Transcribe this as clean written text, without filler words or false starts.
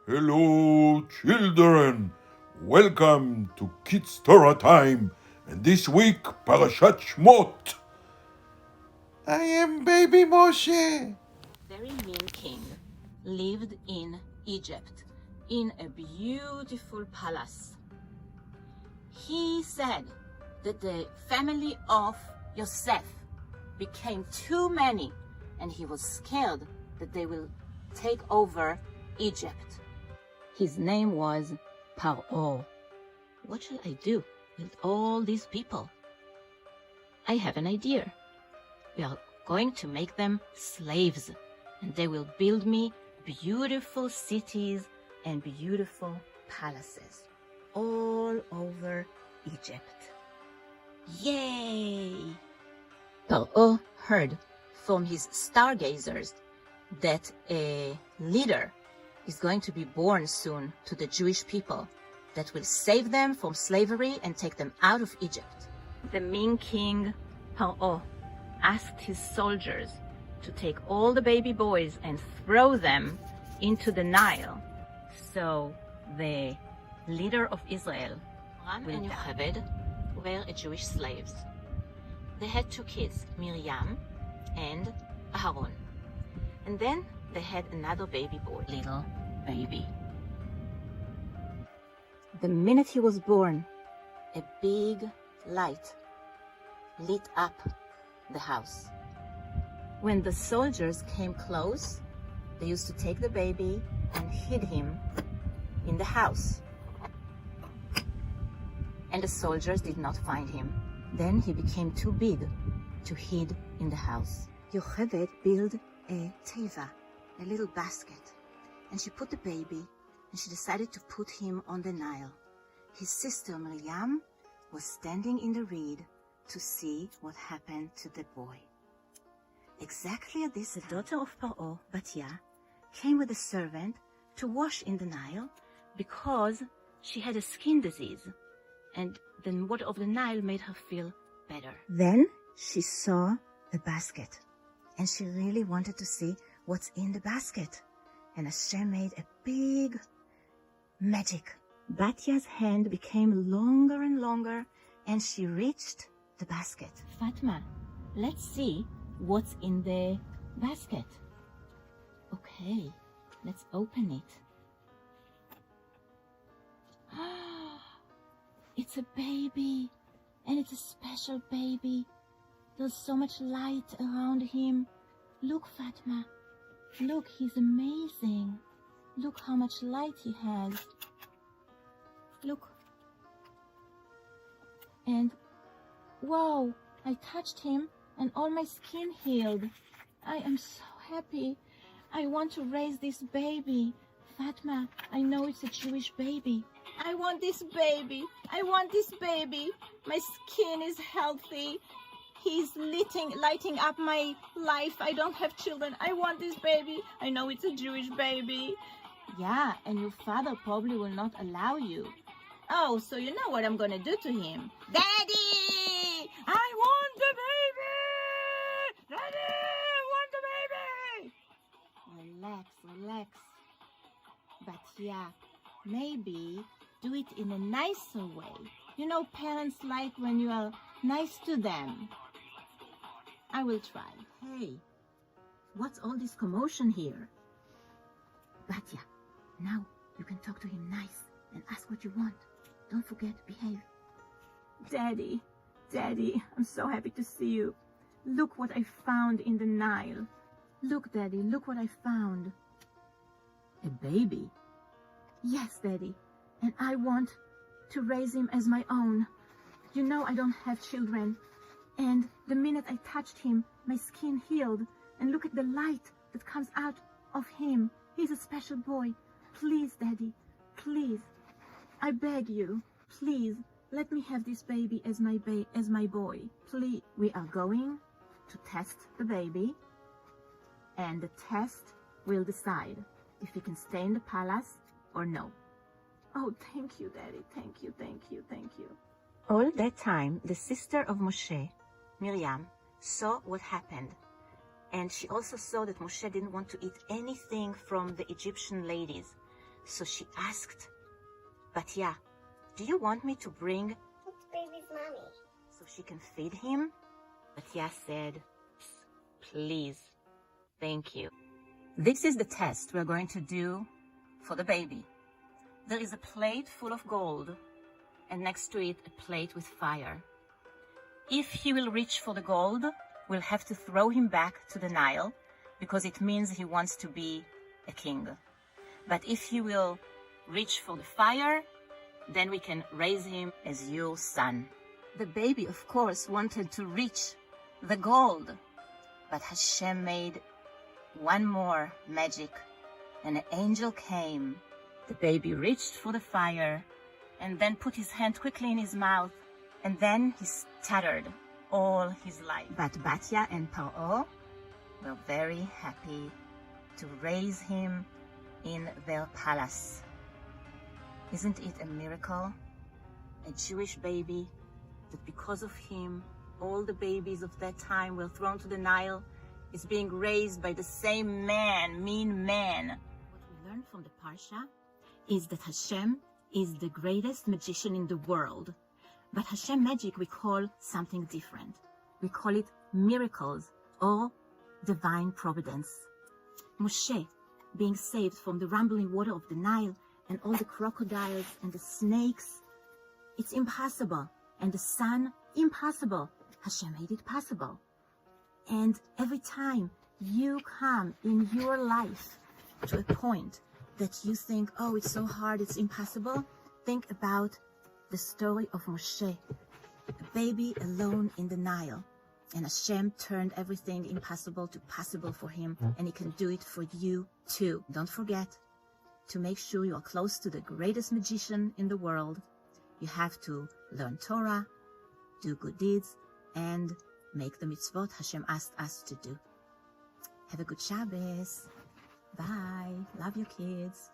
Hello, children. Welcome to Kids Torah Time. And this week, Parashat Shemot. I am baby Moshe. Very mean king lived in Egypt in a beautiful palace. He said that the family of Yosef became too many and he was scared that they will take over Egypt. His name was Paro. What shall I do with all these people? I have an idea. We are going to make them slaves, and they will build me beautiful cities and beautiful palaces all over Egypt. Yay! Paro heard from his stargazers that a leader is going to be born soon to the Jewish people that will save them from slavery and take them out of Egypt. The mean king Paro asked his soldiers to take all the baby boys and throw them into the Nile. So the leader of Israel, Ram and Yocheved, were Jewish slaves. They had two kids, Miriam and Aharon. And then they had another baby boy, little baby. The minute he was born, a big light lit up the house. When the soldiers came close, they used to take the baby and hid him in the house. And the soldiers did not find him. Then he became too big to hid in the house. Yocheved built a teva, a little basket, and she put the baby and she decided to put him on the Nile. His sister Miriam was standing in the reed to see what happened to the boy. Exactly at this, the daughter of Paro, Batya, came with a servant to wash in the Nile because she had a skin disease, and the water of the Nile made her feel better. Then she saw the basket, and she really wanted to see what's in the basket. And Hashem made a big magic. Batya's hand became longer and longer, and she reached the basket. Fatma, let's see what's in the basket. Okay, let's open it. It's a baby, and it's a special baby. There's so much light around him. Look, Fatma. Look, he's amazing. Look how much light he has. Look. And, wow, I touched him and all my skin healed. I am so happy. I want to raise this baby. Fatma, I know it's a Jewish baby. I want this baby. I want this baby. My skin is healthy. He's lighting up my life. I don't have children. I want this baby. I know it's a Jewish baby. Yeah, and your father probably will not allow you. Oh, so you know what I'm gonna do to him. Daddy! I want the baby! Daddy, I want the baby! Relax, relax. But yeah, maybe do it in a nicer way. You know, parents like when you are nice to them. I will try. Hey, what's all this commotion here? Batya, now you can talk to him nice and ask what you want. Don't forget, behave. Daddy, I'm so happy to see you. Look what I found in the Nile. Look, Daddy, look what I found. A baby? Yes, Daddy, and I want to raise him as my own. You know I don't have children. And the minute I touched him, my skin healed. And look at the light that comes out of him. He's a special boy. Please, Daddy, please. I beg you, please, let me have this baby as my boy. Please. We are going to test the baby, and the test will decide if he can stay in the palace or no. Oh, thank you, Daddy. Thank you, thank you, thank you. All that time, the sister of Moshe, Miriam, saw what happened. And she also saw that Moshe didn't want to eat anything from the Egyptian ladies. So she asked, Batya, do you want me to bring baby's mommy so she can feed him? Batya said, please, thank you. This is the test we're going to do for the baby. There is a plate full of gold, and next to it a plate with fire. If he will reach for the gold, we'll have to throw him back to the Nile, because it means he wants to be a king. But if he will reach for the fire, then we can raise him as your son. The baby, of course, wanted to reach the gold, but Hashem made one more magic, and an angel came. The baby reached for the fire and then put his hand quickly in his mouth, and then he stuttered all his life. But Batya and Paro were very happy to raise him in their palace. Isn't it a miracle? A Jewish baby, that because of him, all the babies of that time were thrown to the Nile, is being raised by the same man, mean man. What we learn from the Parsha is that Hashem is the greatest magician in the world. But Hashem magic we call something different. We call it miracles or divine providence. Moshe being saved from the rumbling water of the Nile and all the crocodiles and the snakes, it's impossible. And the sun, impossible. Hashem made it possible. And every time you come in your life to a point that you think, oh, it's so hard, it's impossible, think about the story of Moshe, a baby alone in the Nile. And Hashem turned everything impossible to possible for him, and he can do it for you too. Don't forget to make sure you are close to the greatest magician in the world. You have to learn Torah, do good deeds, and make the mitzvot Hashem asked us to do. Have a good Shabbos. Bye. Love you, kids.